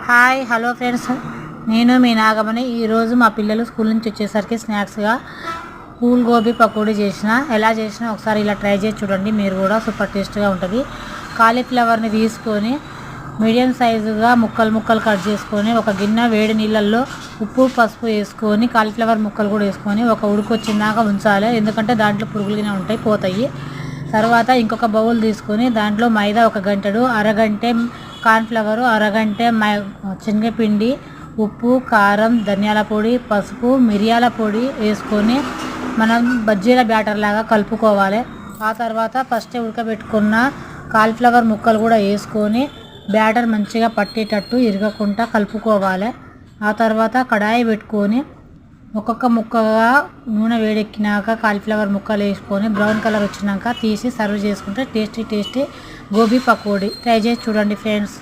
Hi hello friends, నేను మీ నాగమణి. ఈరోజు మా పిల్లలు స్కూల్ నుంచి వచ్చేసరికి స్నాక్స్గా పూల్ గోబీ పకోడీ ఎలా చేసినా ఒకసారి ఇలా ట్రై చేసి చూడండి. మీరు కూడా సూపర్ టేస్ట్గా ఉంటుంది. కాలీఫ్లవర్ని తీసుకొని మీడియం సైజుగా ముక్కలు కట్ చేసుకొని ఒక గిన్నె వేడి నీళ్ళల్లో ఉప్పు పసుపు వేసుకొని కాలీఫ్లవర్ ముక్కలు కూడా వేసుకొని ఒక ఉడికొచ్చిందాక ఉంచాలి. ఎందుకంటే దాంట్లో పురుగులుగానే ఉంటాయి, పోతాయి. తర్వాత ఇంకొక బౌల్ తీసుకొని దాంట్లో మైదా ఒక గంటడు, అరగంటే కార్న్ఫ్లవర్, అరగంటే శనగపిండి, ఉప్పు, కారం, ధనియాల పొడి, పసుపు, మిరియాల పొడి వేసుకొని మనం బజ్జీల బ్యాటర్ లాగా కలుపుకోవాలి. ఆ తర్వాత ఫస్ట్ ఉడకబెట్టుకున్న కాలీఫ్లవర్ ముక్కలు కూడా వేసుకొని బ్యాటర్ మంచిగా పట్టేటట్టు ఇరగకుండా కలుపుకోవాలి. ఆ తర్వాత కడాయి పెట్టుకొని ఒక్కొక్క ముక్కగా నూనె వేడెక్కినాక కాలీఫ్లవర్ ముక్కలు వేసుకొని బ్రౌన్ కలర్ వచ్చినాక తీసి సర్వ్ చేసుకుంటే టేస్టీ గోబీ పకోడీ. ట్రై చేసి చూడండి ఫ్రెండ్స్.